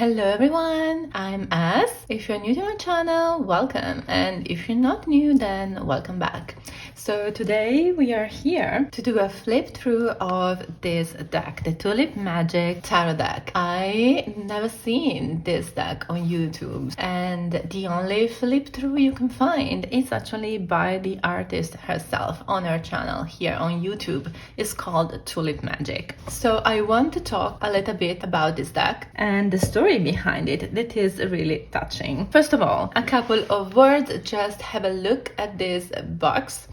Hello everyone, I'm Az. If you're new to my channel, welcome, and if you're not new, then welcome back. So today we are here to do a flip through of this deck, the Tulip Magic Tarot deck. I never seen this deck on YouTube, and the only flip through you can find is actually by the artist herself on her channel here on YouTube. It's called Tulip Magic. So I want to talk a little bit about this deck and the story behind it that is really touching. First of all, a couple of words, just have a look at this box.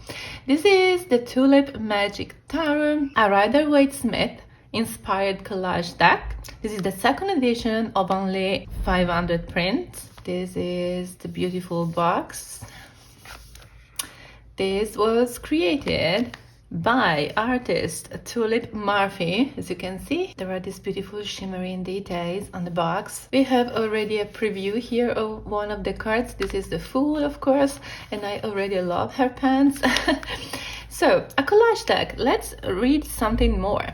This is the Tulip Magic Tarot, a Rider-Waite-Smith inspired collage deck. This is the second edition of only 500 prints. This is the beautiful box. This was created by artist Tulip Murphy. As you can see, there are these beautiful shimmering details on the box. We have already a preview here of one of the cards. This is the Fool, of course, and I already love her pants. So, a collage deck. Let's read something more.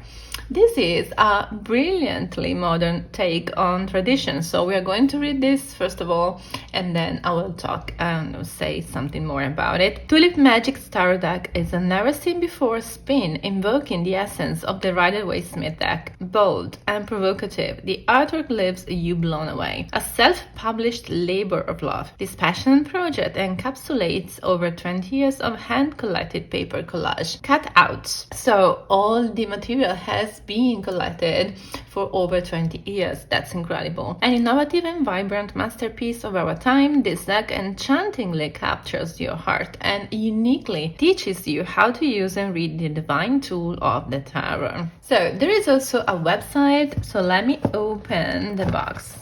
This is a brilliantly modern take on tradition. So we are going to read this first of all, and then I will talk and say something more about it. Tulip Magic Tarot deck is a never-seen-before spin invoking the essence of the Rider-Waite-Smith deck. Bold and provocative, the artwork leaves you blown away. A self-published labor of love, this passion project encapsulates over 20 years of hand-collected paper collage cutouts. So all the material has been collected for over 20 years. That's incredible. An innovative and vibrant masterpiece of our time, this deck enchantingly captures your heart and uniquely teaches you how to use and read the divine tool of the tarot. So there is also a website. So let me open the box.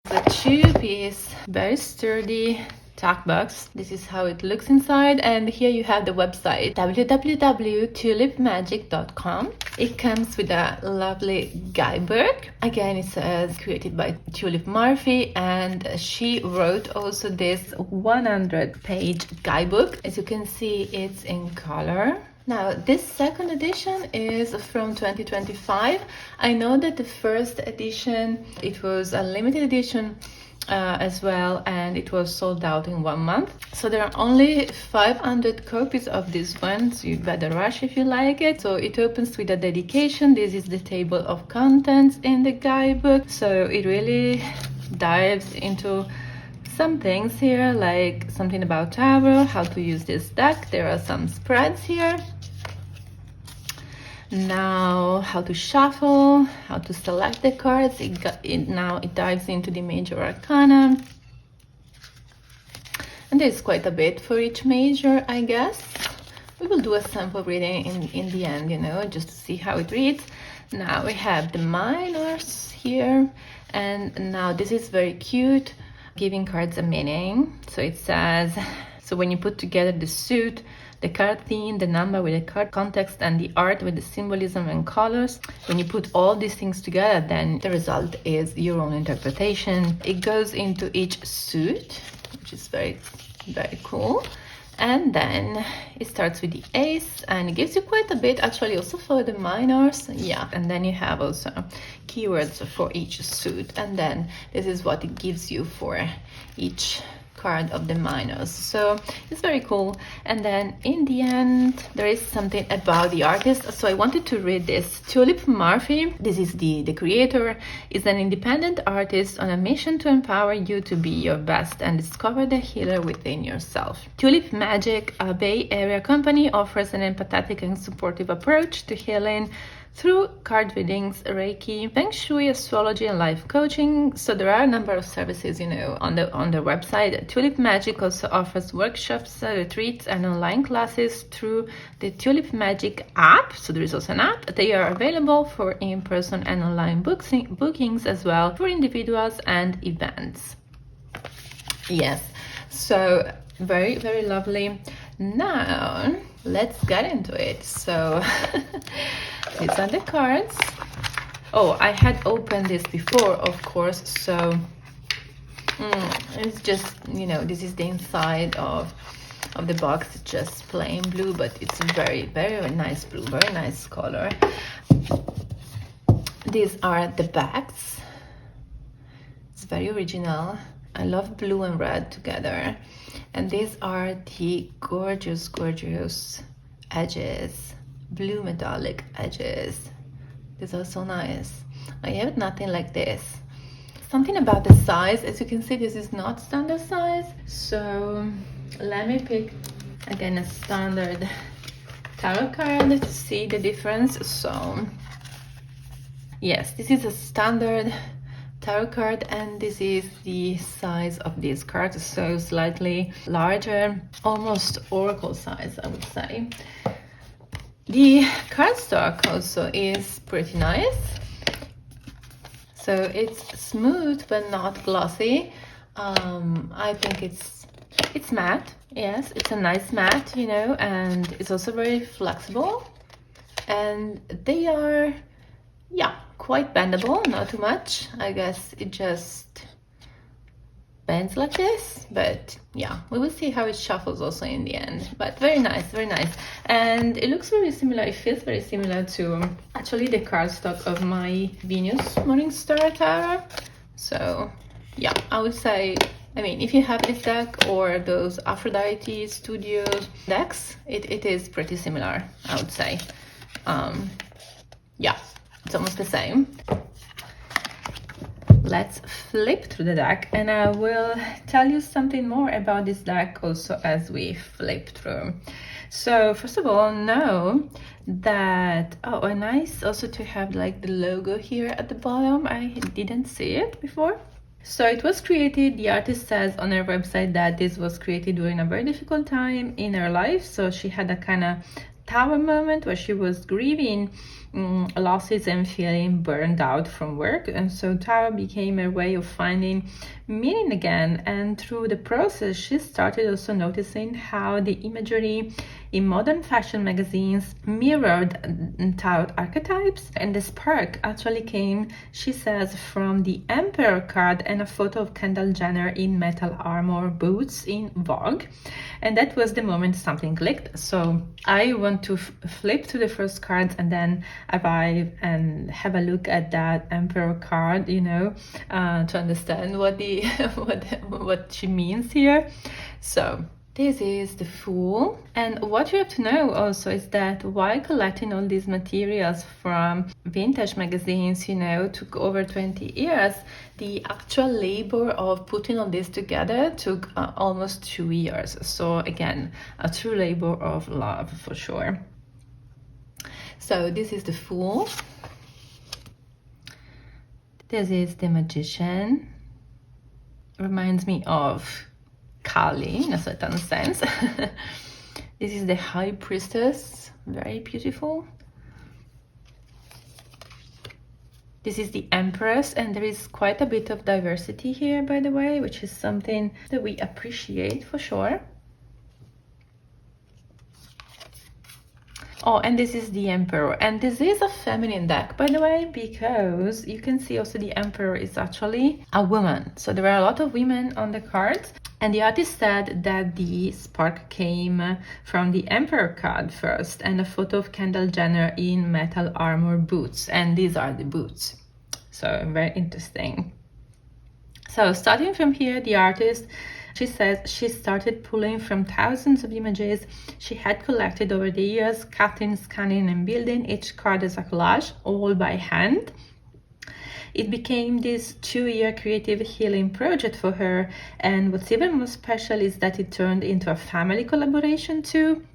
The two-piece, very sturdy tack box. This is how it looks inside, and here you have the website www.tulipmagic.com. It comes with a lovely guidebook. Again, it says created by Tulip Murphy, and she wrote also this 100-page guidebook. As you can see, it's in color. Now, this second edition is from 2025. I know that the first edition, it was a limited edition as well, and it was sold out in 1 month. So there are only 500 copies of this one, so you better rush if you like it. So it opens with a dedication. This is the table of contents in the guidebook. So it really dives into some things here, like something about tarot, how to use this deck. There are some spreads here. Now, how to shuffle, how to select the cards. Now it dives into the major arcana. And there's quite a bit for each major, I guess. We will do a sample reading in the end, you know, just to see how it reads. Now we have the minors here. And now this is very cute, giving cards a meaning. So it says, so when you put together the suit, the card theme, the number with the card context, and the art with the symbolism and colors. When you put all these things together, then the result is your own interpretation. It goes into each suit, which is very, very cool. And then it starts with the ace, and it gives you quite a bit, actually, also for the minors. Yeah, and then you have also keywords for each suit. And then this is what it gives you for each card of the minors. So it's very cool. And then in the end there is something about the artist, so I wanted to read this. Tulip Murphy, this is the creator, is an independent artist on a mission to empower you to be your best and discover the healer within yourself. Tulip Magic, a Bay Area company, offers an empathetic and supportive approach to healing through card readings, Reiki, Feng Shui, astrology, and life coaching. So there are a number of services, you know, on the website. Tulip Magic also offers workshops, retreats, and online classes through the Tulip Magic app. So there is also an app. They are available for in-person and online bookings as well for individuals and events. Yes, so very, very lovely. Now let's get into it. So these are the cards. Oh, I had opened this before, of course, so it's just, you know, this is the inside of the box. It's just plain blue, but it's a very, very nice blue, very nice color. These are the backs. very original. I love blue and red together. And these are the gorgeous, gorgeous edges, blue metallic edges. These are so nice. I have nothing like this. Something about the size, as you can see, this is not standard size. So let me pick again a standard tarot card to see the difference. So yes, this is a standard tarot card, and this is the size of this card, so slightly larger, almost oracle size, I would say. The cardstock also is pretty nice. So it's smooth but not glossy. I think it's matte. Yes, it's a nice matte, you know, and it's also very flexible. And they are, yeah, quite bendable, not too much. I guess it just bends like this, but yeah, we will see how it shuffles also in the end. But very nice, very nice. And it looks very similar, it feels very similar to actually the cardstock of my Venus Morningstar Tarot. So yeah, I would say, I mean, if you have this deck or those Aphrodite Studios decks, it is pretty similar, I would say. Yeah, it's almost the same. Let's flip through the deck, and I will tell you something more about this deck also as we flip through. So first of all, know that, oh, and nice also to have like the logo here at the bottom. I didn't see it before. So it was created, the artist says on her website that this was created during a very difficult time in her life. So she had a kind of tower moment where she was grieving losses and feeling burned out from work, and so tarot became a way of finding meaning again. And through the process, she started also noticing how the imagery in modern fashion magazines mirrored tarot archetypes, and the spark actually came, she says, from the Emperor card and a photo of Kendall Jenner in metal armor boots in Vogue, and that was the moment something clicked. So I want to flip to the first cards and then arrive and have a look at that Emperor card, you know, to understand what the what she means here. So this is the Fool, and what you have to know also is that while collecting all these materials from vintage magazines, you know, took over 20 years, the actual labor of putting all this together took almost 2 years. So again, a true labor of love for sure. So this is the Fool. This is the Magician. Reminds me of Kali in a certain sense. This is the High Priestess, very beautiful. This is the Empress, and there is quite a bit of diversity here, by the way, which is something that we appreciate for sure. Oh, and this is the Emperor, and this is a feminine deck, by the way, because you can see also the Emperor is actually a woman. So there are a lot of women on the cards, and the artist said that the spark came from the Emperor card first, and a photo of Kendall Jenner in metal armor boots, and these are the boots. So very interesting. So starting from here, the artist, she says she started pulling from thousands of images she had collected over the years, cutting, scanning, and building each card as a collage, all by hand. It became this 2-year creative healing project for her, and what's even more special is that it turned into a family collaboration too,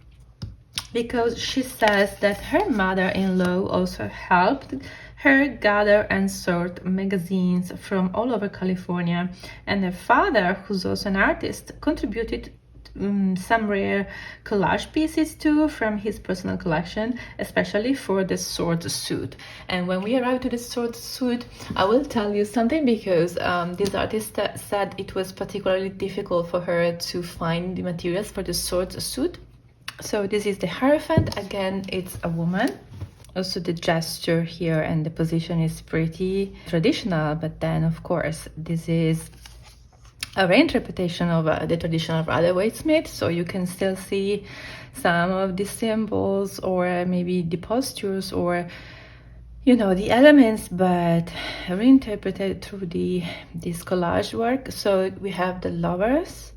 because she says that her mother-in-law also helped her gather and sort magazines from all over California, and her father, who's also an artist, contributed some rare collage pieces too from his personal collection, especially for the sword suit. And when we arrive to the sword suit, I will tell you something, because this artist said it was particularly difficult for her to find the materials for the sword suit. So this is the Hierophant. Again, it's a woman. Also the gesture here and the position is pretty traditional, but then of course this is a reinterpretation of the traditional Rider-Waite-Smith, so you can still see some of the symbols or maybe the postures or, you know, the elements, but reinterpreted through this collage work. So we have the Lovers,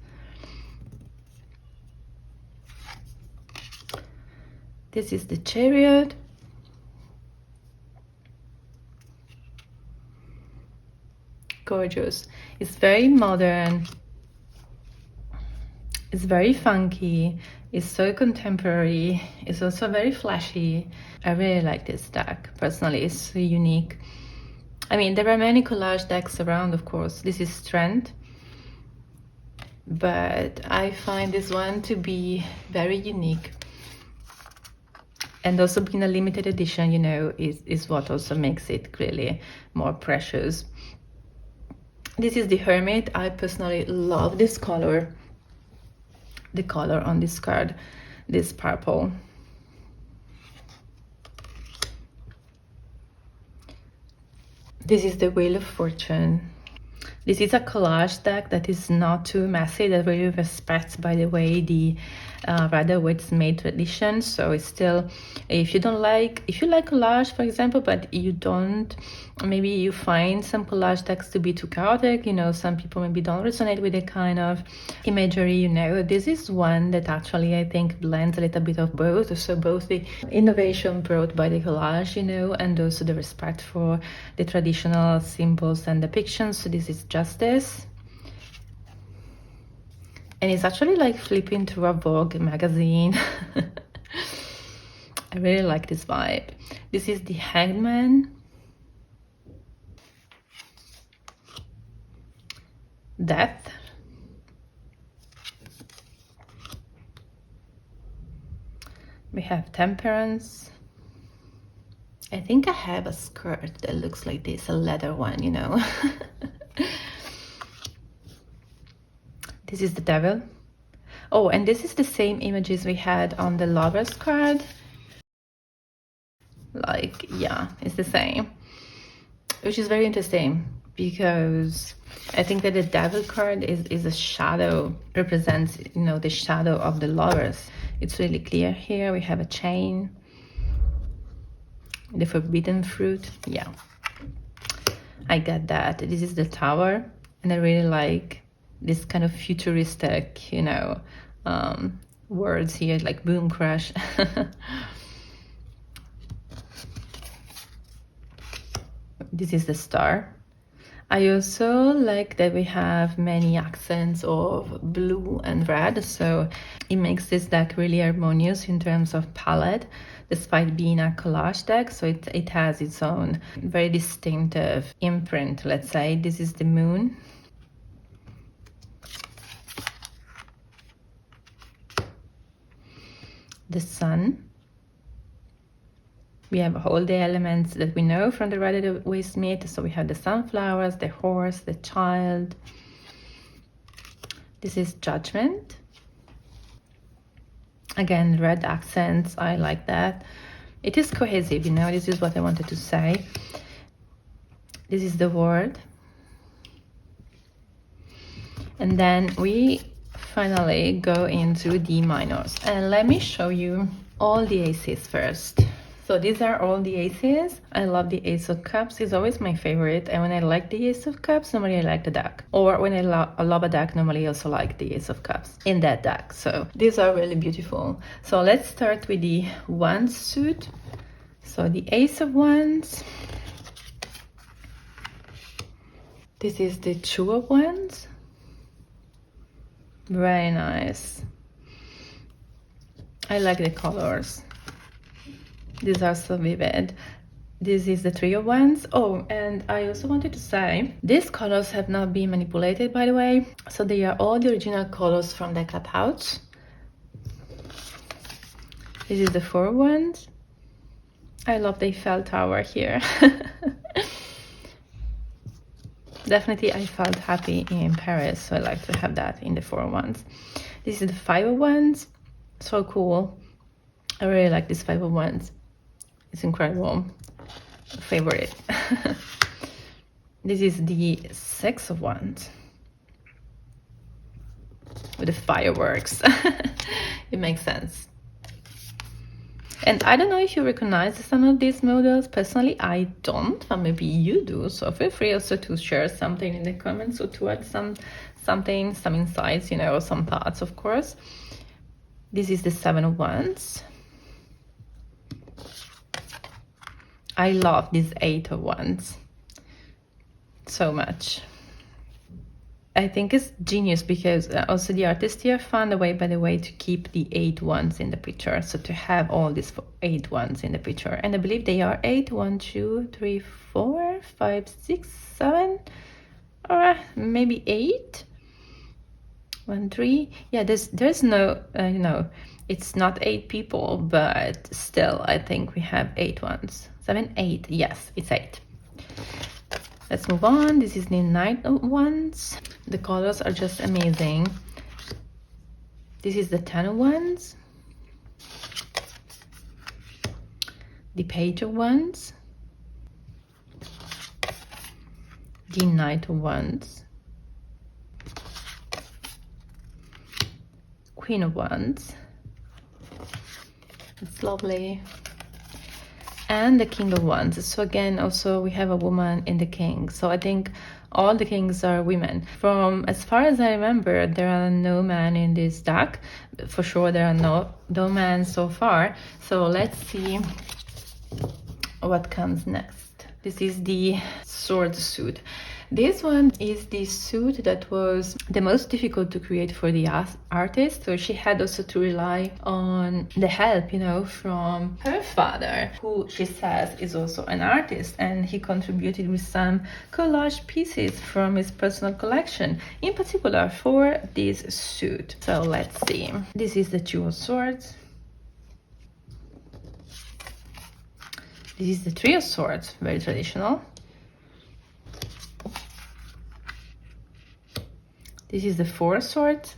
this is the Chariot, gorgeous. It's very modern, it's very funky, it's so contemporary, it's also very flashy. I really like this deck personally. It's so unique. I mean, there are many collage decks around, of course. This is Strength, but I find this one to be very unique. And also being a limited edition, you know, is what also makes it really more precious. This is the Hermit. I personally love this color. The color on this card, this purple. This is the Wheel of Fortune. This is a collage deck that is not too messy, that really respects, by the way, the Rider-Waite tradition. So it's still, if you like collage, for example, but you don't, maybe you find some collage decks to be too chaotic, you know, some people maybe don't resonate with the kind of imagery, you know, this is one that actually I think blends a little bit of both. So both the innovation brought by the collage, you know, and also the respect for the traditional symbols and depictions. So this is Justice. And it's actually like flipping through a Vogue magazine. I really like this vibe. This is the Hangman. Death. We have Temperance. I think I have a skirt that looks like this, a leather one, you know. This is the Devil. Oh, and this is the same images we had on the Lovers card. Like, yeah, it's the same. Which is very interesting because I think that the Devil card is a shadow, represents, you know, the shadow of the Lovers. It's really clear here. We have a chain. The Forbidden Fruit. Yeah, I get that. This is the Tower, and I really like this kind of futuristic, you know, words here, like boom crash. This is the Star. I also like that we have many accents of blue and red, so it makes this deck really harmonious in terms of palette, despite being a collage deck. So it has its own very distinctive imprint, let's say. This is the Moon. The Sun. We have all the elements that we know from the Rider-Waite. So we have the sunflowers, the horse, the child. This is Judgment. Again, red accents, I like that. It is cohesive, you know, this is what I wanted to say. This is the Word. And then we finally go into D minors. And let me show you all the aces first. So these are all the aces. I love the Ace of Cups. It's always my favorite. And when I like the Ace of Cups, normally I like the deck. Or when I love a deck, normally I also like the Ace of Cups in that deck. So these are really beautiful. So let's start with the Wands suit. So the Ace of Wands. This is the Two of Wands. Very nice. I like the colors. These are so vivid. This is the Three of Wands. Oh, and I also wanted to say, these colors have not been manipulated, by the way. So they are all the original colors from the cutouts. This is the Four of Wands. I love the Eiffel Tower here. Definitely I felt happy in Paris, so I like to have that in the Four of Wands. This is the Five of Wands. So cool. I really like this Five of Wands. It's incredible. Favorite. This is the Six of Wands with the fireworks. It makes sense. And I don't know if you recognize some of these models. Personally, I don't, but maybe you do. So feel free also to share something in the comments, or to add some insights, you know, or some thoughts, of course. This is the Seven of Wands. I love this Eight of Wands so much. I think it's genius because also the artist here found a way, by the way, to keep the 8 wands in the picture. So to have all these 8 wands in the picture. And I believe they are 8, 1, 2, 3, 4, 5, 6, 7, or maybe 8. 1, 3. Yeah, there's no, you know, it's not 8 people, but still, I think we have 8 ones. 7, 8. Yes, it's 8. Let's move on. This is the Knight of Wands. The colors are just amazing. This is the Ten of Wands. The Page of Wands. The Knight of Wands. Queen of Wands. It's lovely. And the King of Wands. So again, also we have a woman in the King. So I think all the kings are women. From as far as I remember, there are no men in this deck. For sure, there are no men so far. So let's see what comes next. This is the sword suit. This one is the suit that was the most difficult to create for the artist. So she had also to rely on the help, you know, from her father, who she says is also an artist, and he contributed with some collage pieces from his personal collection, in particular for this suit. So let's see. This is the Two of Swords. This is the Three of Swords, very traditional. This is the Four of Swords.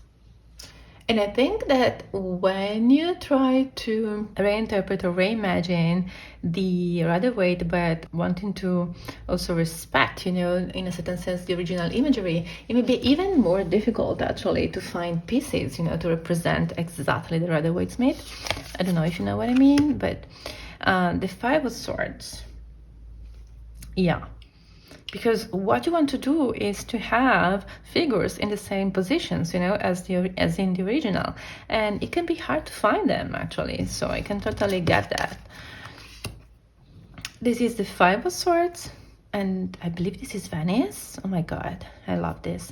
And I think that when you try to reinterpret or reimagine the Rider-Waite, but wanting to also respect, you know, in a certain sense, the original imagery, it may be even more difficult actually to find pieces, you know, to represent exactly the Rider-Waite Smith. I don't know if you know what I mean, but the Five of Swords. Yeah. Because what you want to do is to have figures in the same positions, you know, as in the original, and it can be hard to find them actually. So I can totally get that. This is the Five of Swords, and I believe this is Venice. Oh my God, I love this.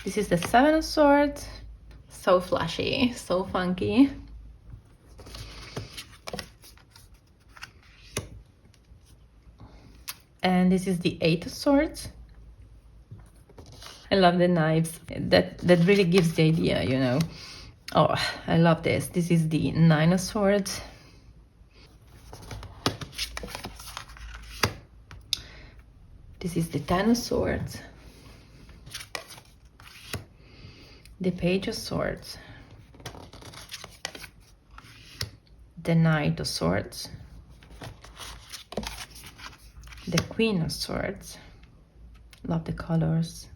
This is the Seven of Swords. So flashy, so funky. And this is the Eight of Swords. I love the knives. That really gives the idea, you know. Oh, I love this. This is the Nine of Swords. This is the Ten of Swords. The Page of Swords. The Knight of Swords. The Queen of Swords. Love the colors.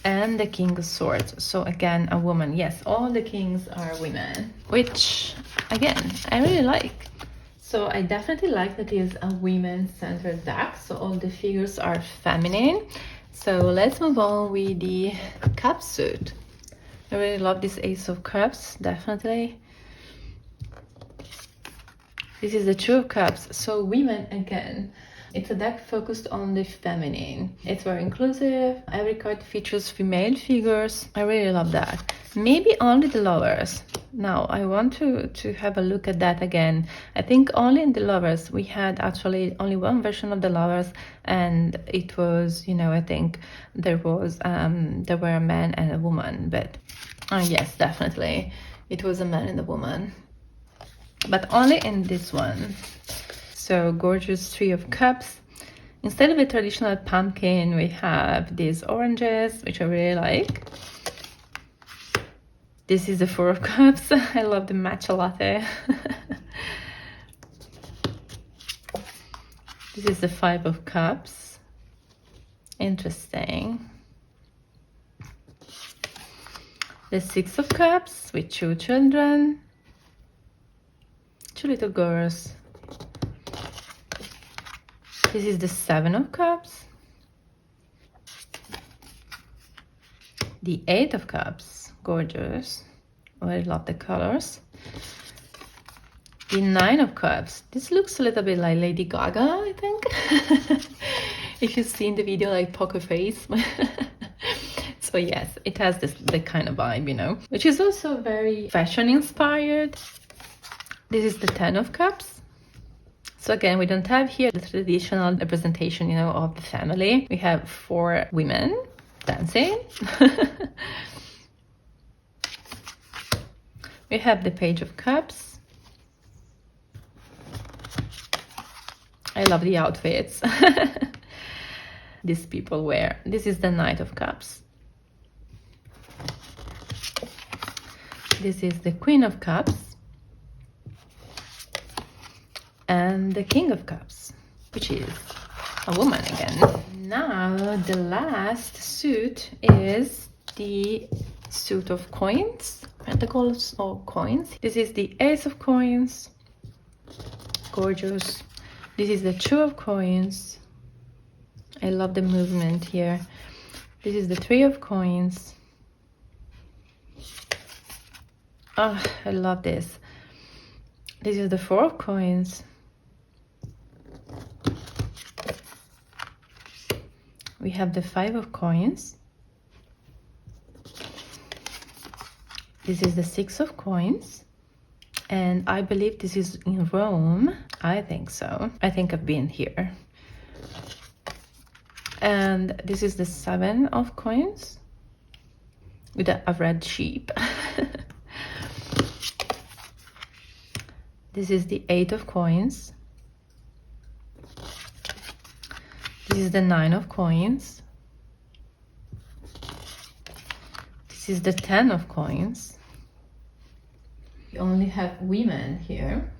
And the King of Swords. So again, a woman. Yes, all the kings are women, which again, I really like. So I definitely like that it is a women-centered deck. So all the figures are feminine. So let's move on with the cup suit. I really love this Ace of Cups, definitely. This is the Two of Cups. So women again. It's a deck focused on the feminine. It's very inclusive. Every card features female figures. I really love that. Maybe only the Lovers. Now, I want to have a look at that again. I think only in the Lovers, we had actually only one version of the Lovers, and it was, you know, I think there were a man and a woman, but yes, definitely. It was a man and a woman, but only in this one. So gorgeous Three of Cups. Instead of a traditional pumpkin, we have these oranges, which I really like. This is the Four of Cups. I love the matcha latte. This is the Five of Cups. Interesting. The Six of Cups with two children, two little girls. This is the Seven of Cups, the Eight of Cups, gorgeous. Oh, I love the colors. The Nine of Cups. This looks a little bit like Lady Gaga, I think. If you've seen the video, like Poker Face. So yes, it has the kind of vibe, you know, which is also very fashion inspired. This is the Ten of Cups. So again, we don't have here the traditional representation, you know, of the family. We have four women dancing. We have the Page of Cups. I love the outfits these people wear. This is the Knight of Cups. This is the Queen of Cups. And the King of Cups, which is a woman again. Now the last suit is the suit of coins, pentacles or coins. This is the Ace of Coins, gorgeous. This is the Two of Coins. I love the movement here. This is the Three of Coins. Oh, I love this. This is the Four of Coins. We have the Five of Coins. This is the Six of Coins. And I believe this is in Rome. I think so. I think I've been here. And this is the Seven of Coins with a red sheep. This is the Eight of Coins. This is the Nine of Coins. This is the Ten of Coins. We only have women here.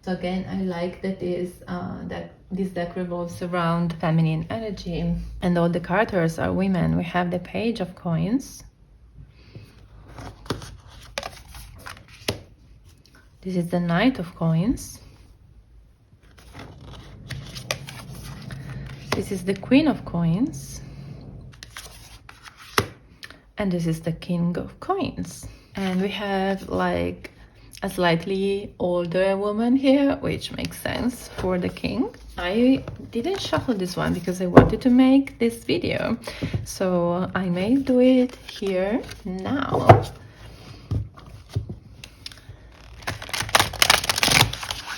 So again, I like that this deck revolves around feminine energy, and all the characters are women. We have the Page of Coins. This is the Knight of Coins. This is the Queen of Coins. And this is the King of Coins. And we have like a slightly older woman here, which makes sense for the king. I didn't shuffle this one because I wanted to make this video, so I may do it here now.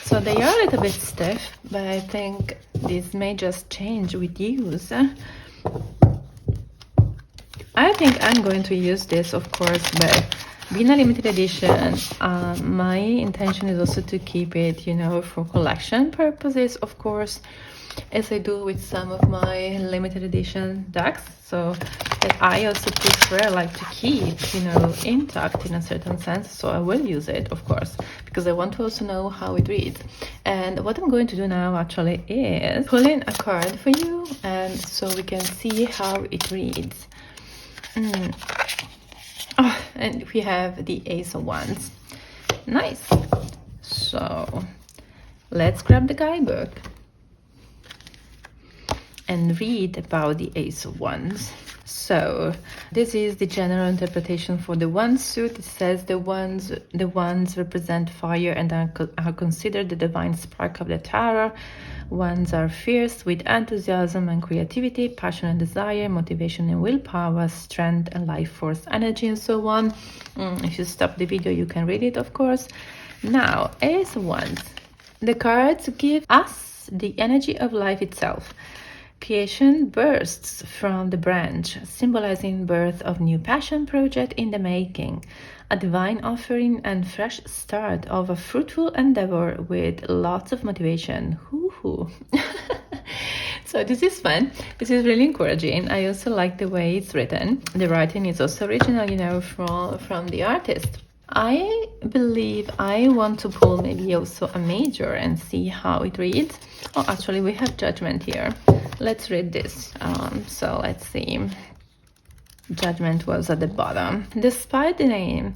So they are a little bit stiff, but I think this may just change with use. I think I'm going to use this, of course, but being a limited edition, my intention is also to keep it, you know, for collection purposes, of course, as I do with some of my limited edition decks. So that I also prefer like to keep, you know, intact in a certain sense. So I will use it, of course, because I want to also know how it reads. And what I'm going to do now actually is pull in a card for you, and so we can see how it reads. Oh, and we have the Ace of Wands. Nice. So let's grab the guidebook and read about the Ace of Wands. So this is the general interpretation for the Wands suit. It says the wands represent fire and are considered the divine spark of the tarot. Wands are fierce with enthusiasm and creativity, passion and desire, motivation and willpower, strength and life force energy, and so on. If you stop the video, you can read it, of course. Now, Ace of Wands. The cards give us the energy of life itself. Creation bursts from the branch, symbolizing birth of new passion project in the making, a divine offering and fresh start of a fruitful endeavor with lots of motivation. Hoo-hoo. So this is fun. This is really encouraging. I also like the way it's written. The writing is also original, you know, from the artist. I believe I want to pull maybe also a major and see how it reads. Oh, actually we have Judgment here. Let's read this. So let's see. Judgment was at the bottom. Despite the name,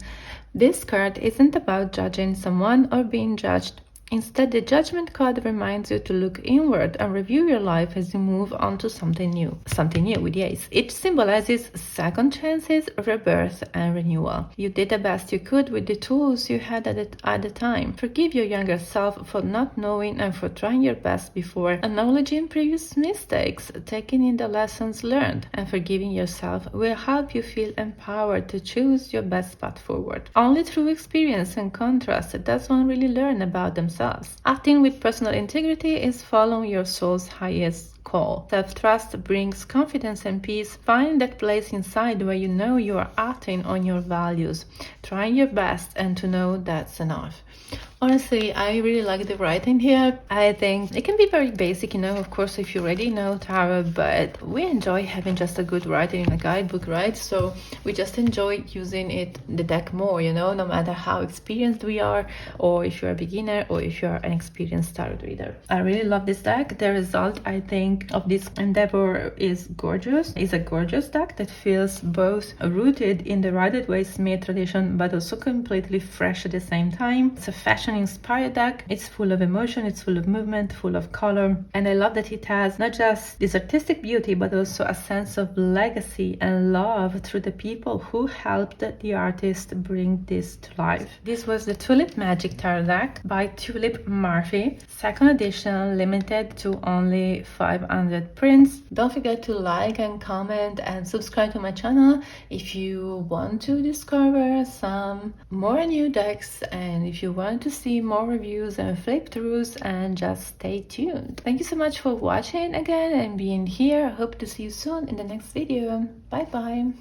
this card isn't about judging someone or being judged. Instead, the Judgment card reminds you to look inward and review your life as you move on to something new. Something new with the Ace. It symbolizes second chances, rebirth, and renewal. You did the best you could with the tools you had at the time. Forgive your younger self for not knowing and for trying your best before. Acknowledging previous mistakes, taking in the lessons learned, and forgiving yourself will help you feel empowered to choose your best path forward. Only through experience and contrast does one really learn about themselves. Acting with personal integrity is following your soul's highest call. Self-trust brings confidence and peace. Find that place inside where you know you are acting on your values, trying your best, and to know that's enough. Honestly, I really like the writing here. I think it can be very basic, of course, if you already know tarot, but we enjoy having just a good writing in a guidebook, right? So we just enjoy using the deck more, no matter how experienced we are, or if you're a beginner, or if you're an experienced tarot reader. I really love this deck. The result, I think, of this endeavor is gorgeous. It's a gorgeous deck that feels both rooted in the Rider-Waite Smith tradition, but also completely fresh at the same time. It's a fashion-inspired deck. It's full of emotion, it's full of movement, full of color, and I love that it has not just this artistic beauty, but also a sense of legacy and love through the people who helped the artist bring this to life. This was the Tulip Magic Tarot deck by Tulip Murphy, second edition, limited to only 500 prints. Don't forget to like and comment and subscribe to my channel if you want to discover some more new decks, and if you want to see more reviews and flip throughs, and just stay tuned. Thank you so much for watching again and being here. Hope to see you soon in the next video. Bye bye.